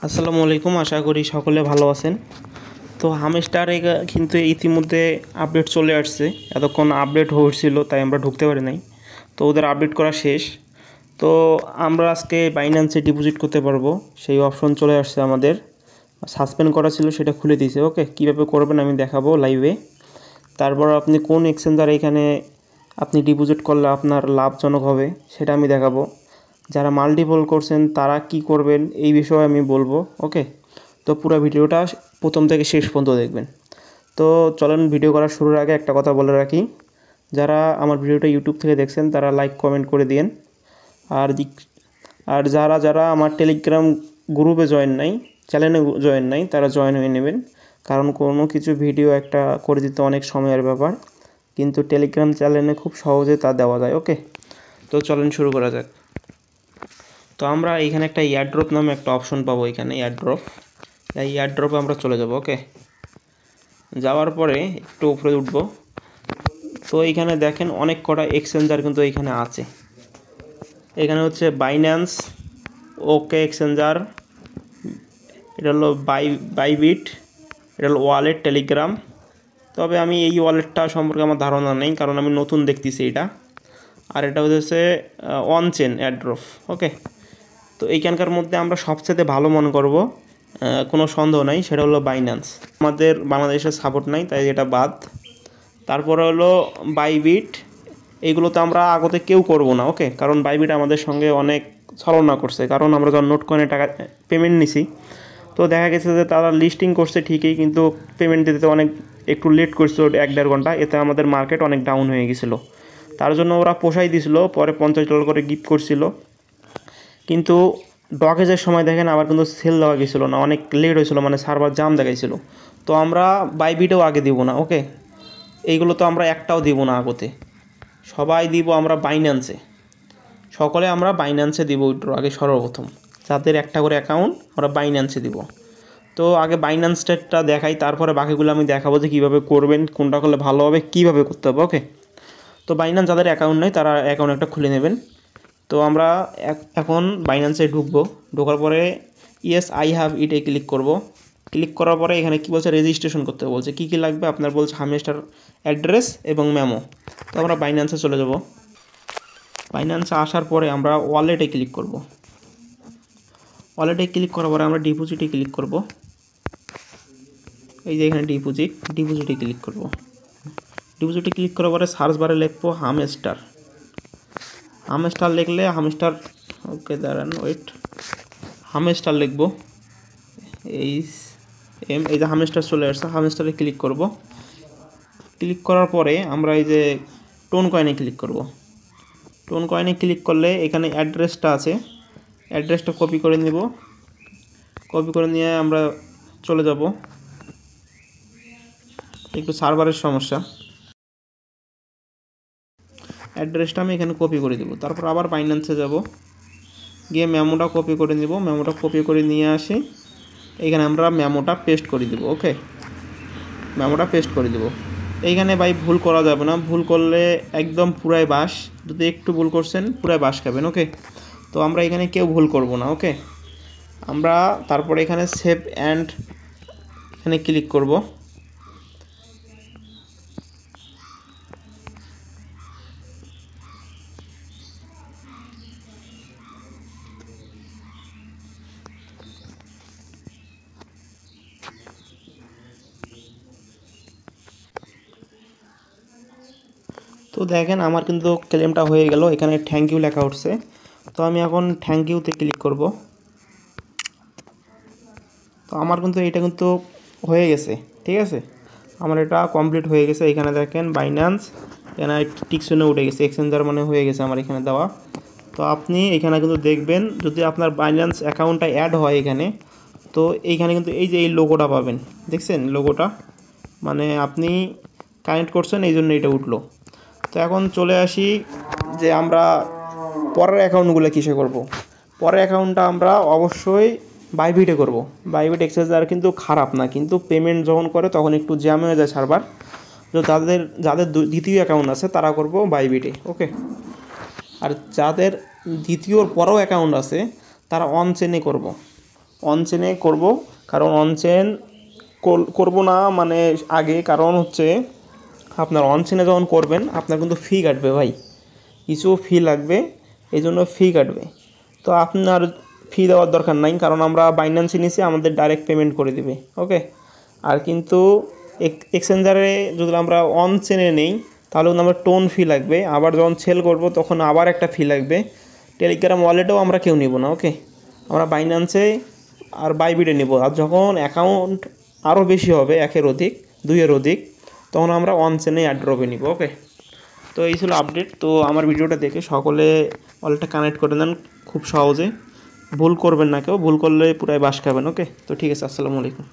আসসালামু আলাইকুম, আশা করি সকলে ভালো আছেন। তো হামস্টারে কিন্তু ইতিমধ্যে আপডেট চলে আসছে। এতক্ষণ আপডেট হচ্ছিল, তাই আমরা ঢুকতে পারি নাই। তো ওদের আপডেট করা শেষ। তো আমরা আজকে বাইন্যান্সে ডিপোজিট করতে পারবো, সেই অপশন চলে আসছে। আমাদের সাসপেন্ড করা ছিল, সেটা খুলে দিয়েছে। ওকে, কীভাবে করবেন আমি দেখাবো লাইভে। তারপর আপনি কোন এক্সচেঞ্জার এখানে আপনি ডিপোজিট করলে আপনার লাভজনক হবে সেটা আমি দেখাবো। যারা মাল্টিপল করছেন তারা কি করবেন এই বিষয়ে আমি বলবো। ওকে, তো পুরো ভিডিওটা প্রথম থেকে শেষ পর্যন্ত দেখবেন। তো চলেন, ভিডিও করার শুরুর আগে একটা কথা বলে রাখি, যারা আমার ভিডিওটা ইউটিউব থেকে দেখছেন তারা লাইক কমেন্ট করে দিন। আর আর যারা যারা আমার টেলিগ্রাম গ্রুপে জয়েন নাই, চ্যানেলে জয়েন নাই, তারা জয়েন হয়ে নেবেন। কারণ কোনো কিছু ভিডিও একটা করে দিতে অনেক সময়ের ব্যাপার, কিন্তু টেলিগ্রাম চ্যানেলে খুব সহজে তা দেওয়া যায়। ওকে, তো চলেন শুরু করা যাক। তো আমরা এখানে একটা এয়ারড্রপ নামে একটা অপশন পাবো, এখানে এয়ারড্রপ। এই এয়ারড্রপে আমরা চলে যাব। ওকে, যাওয়ার পরে একটু উপরে উঠব। তো এইখানে দেখেন অনেক কটা এক্সচেঞ্জার কিন্তু এইখানে আছে। এখানে হচ্ছে বাইন্যান্স, ওকে এক্সচেঞ্জার, এটা হলো বাইবিট, এটা হলো ওয়ালেট, টেলিগ্রাম। তবে আমি এই ওয়ালেটটা সম্পর্কে আমার ধারণা নেই, কারণ আমি নতুন দেখতেছি এটা। আর এটা হচ্ছে অন চেন এয়ারড্রপ। ওকে, তো এইখানকার মধ্যে আমরা সবচেয়ে ভালো মনে করব, কোনো সন্দেহ নাই, সেটা হলো বাইন্যান্স। আমাদের বাংলাদেশের সাপোর্ট নাই, তাই এটা বাদ। তারপরে হলো বাইবিট, এইগুলোতে আমরা আগতে কেউ করব না। ওকে, কারণ বাইবিট আমাদের সঙ্গে অনেক ছলনা করছে, কারণ আমরা যখন নোট কয়েনে টাকা পেমেন্ট নিছি, তো দেখা গেছে যে তারা লিস্টিং করছে ঠিকই, কিন্তু পেমেন্ট দিতে অনেক একটু লেট করছিল, 1-1.5 ঘন্টা। এতে আমাদের মার্কেট অনেক ডাউন হয়ে গেছিলো। তার জন্য ওরা পোষাই দিছিল, পরে $50 করে গিফট করছিল। কিন্তু ডকেজের সময় দেখেন আবার কিন্তু সেল দেওয়া গেছিলো না, অনেক লেট হয়েছিল, মানে সার্ভার জাম দেখাইছিল। তো আমরা বাইবিটেও আগে দিব না। ওকে, এইগুলো তো আমরা একটাও দিব না আগতে, সবাই দিব আমরা বাইন্যান্সে। সকলে আমরা বাইন্যান্সে দিব উইথড্র আগে সর্বপ্রথম। যাদের একটা করে অ্যাকাউন্ট, আমরা বাইন্যান্সে দিব। তো আগে বাইন্যান্সটা দেখাই, তারপরে বাকিগুলো আমি দেখাবো যে কীভাবে করবেন, কোনটা করলে ভালো হবে, কীভাবে করতে হবে। ওকে, তো বাইন্যান্স যাদের অ্যাকাউন্ট নেই তারা অ্যাকাউন্ট একটা খুলে নেবেন। তো আমরা এখন বাইন্যান্সে ঢুকবো। ঢোকার পরে ইয়েস আই হ্যাভ ইটে ক্লিক করব। ক্লিক করার পরে এখানে কী বলছে, রেজিস্ট্রেশন করতে বলছে। কী কী লাগবে আপনার বলছে, হামস্টার অ্যাড্রেস এবং মেমো। তো আমরা বাইন্যান্সে চলে যাব। বাইন্যান্সে আসার পরে আমরা ওয়ালেটে ক্লিক করব। ওয়ালেটে ক্লিক করার পরে আমরা ডিপোজিটে ক্লিক করব। এই যে এখানে ডিপোজিটে ক্লিক করব। ডিপোজিটে ক্লিক করার পরে সার্চ বারে লিখবো হামস্টার লিখলে হামস্টার, ওকে দাঁড়ান ওয়েট, হামস্টার লিখবো, এই যে হামস্টার চলে আসছে, হামস্টারে ক্লিক করব। ক্লিক করার পরে আমরা এই যে টোন কয়েনে ক্লিক করব। টোন কয়েনে ক্লিক করলে এখানে অ্যাড্রেসটা আছে, অ্যাড্রেসটা কপি করে নেব। কপি করে নিয়ে আমরা চলে যাব। একটু সার্ভারের সমস্যা, অ্যাড্রেসটা আমি এখানে কপি করে দেবো। তারপর আবার বাইন্যান্সে যাব, গিয়ে মেমোটা কপি করে নেব। মেমোটা কপি করে নিয়ে আসি, এইখানে আমরা মেমোটা পেস্ট করে দেবো। ওকে, মেমোটা পেস্ট করে দেবো। এইখানে ভাই ভুল করা যাবে না, ভুল করলে একদম পুরাই বাস। যদি একটু ভুল করছেন পুরাই বাস খাবেন। ওকে, তো আমরা এখানে কেউ ভুল করব না। ওকে, আমরা তারপরে এখানে সেভ অ্যান্ড এখানে ক্লিক করব। তো দেখেন আমার কিন্তু ক্লেমটা হয়ে গেল, এখানে থ্যাংক ইউ লেখা উঠছে। তো আমি এখন থ্যাংক ইউতে ক্লিক করব। তো আমার কিন্তু এটা কিন্তু হয়ে গেছে, ঠিক আছে, আমার এটা কমপ্লিট হয়ে গেছে। এখানে দেখেন বাইন্যান্স, এখানে টিকশনে উঠে গেছে, এক্সচেঞ্জার মানে হয়ে গেছে আমার এখানে দেওয়া। তো আপনি এখানে কিন্তু দেখবেন, যদি আপনার বাইন্যান্স অ্যাকাউন্টটা অ্যাড হয় এখানে, তো এইখানে কিন্তু এই যে এই লোগোটা পাবেন, দেখছেন লোগোটা, মানে আপনি কানেক্ট করছেন এই জন্য এটা উঠলো। তো এখন চলে আসি যে আমরা পরের অ্যাকাউন্টগুলো কিসে করব। পরের অ্যাকাউন্টটা আমরা অবশ্যই বাইবিটে করব। বাইবিট এক্সচেঞ্জার কিন্তু খারাপ না, কিন্তু পেমেন্ট যখন করে তখন একটু জ্যাম হয়ে যায় সার্ভার। তো যাদের দ্বিতীয় অ্যাকাউন্ট আছে তারা করব বাইবিটে। ওকে, আর যাদের দ্বিতীয়র পরেও অ্যাকাউন্ট আছে তারা অন চেনে করব। অন চেনে করব, কারণ অন চেন করব না মানে আগে, কারণ হচ্ছে আপনার অন চেনে যখন করবেন আপনার কিন্তু ফি কাটবে ভাই, কিছু ফি লাগবে, এই জন্য ফি কাটবে। তো আপনার ফি দেওয়ার দরকার নাই, কারণ আমরা বাইন্যান্সে নিয়েছি, আমাদের ডাইরেক্ট পেমেন্ট করে দিবে। ওকে। আর কিন্তু এক্সচেঞ্জারে যদি আমরা অন চেনে নেই তাহলে কিন্তু আমরা টোন ফি লাগবে, আবার যখন সেল করব তখন আবার একটা ফি লাগবে। টেলিগ্রাম ওয়ালেটেও আমরা কেউ নিব না। ওকে, আমরা বাইন্যান্সে আর বাইবিটে নিব। আর যখন অ্যাকাউন্ট আরও বেশি হবে, 1-এর অধিক, 2-এর অধিক, তখন আমরা অন চেনে এয়ারড্রপে নিব। ওকে, তো এই ছিল আপডেট। তো আমার ভিডিওটা দেখে সকলে ওয়ালেটটা কানেক্ট করে নেন খুব সহজে, ভুল করবেন না কেউ, ভুল করলে পুরাই বাস খাবেন। ওকে, তো ঠিক আছে, আসসালামু আলাইকুম।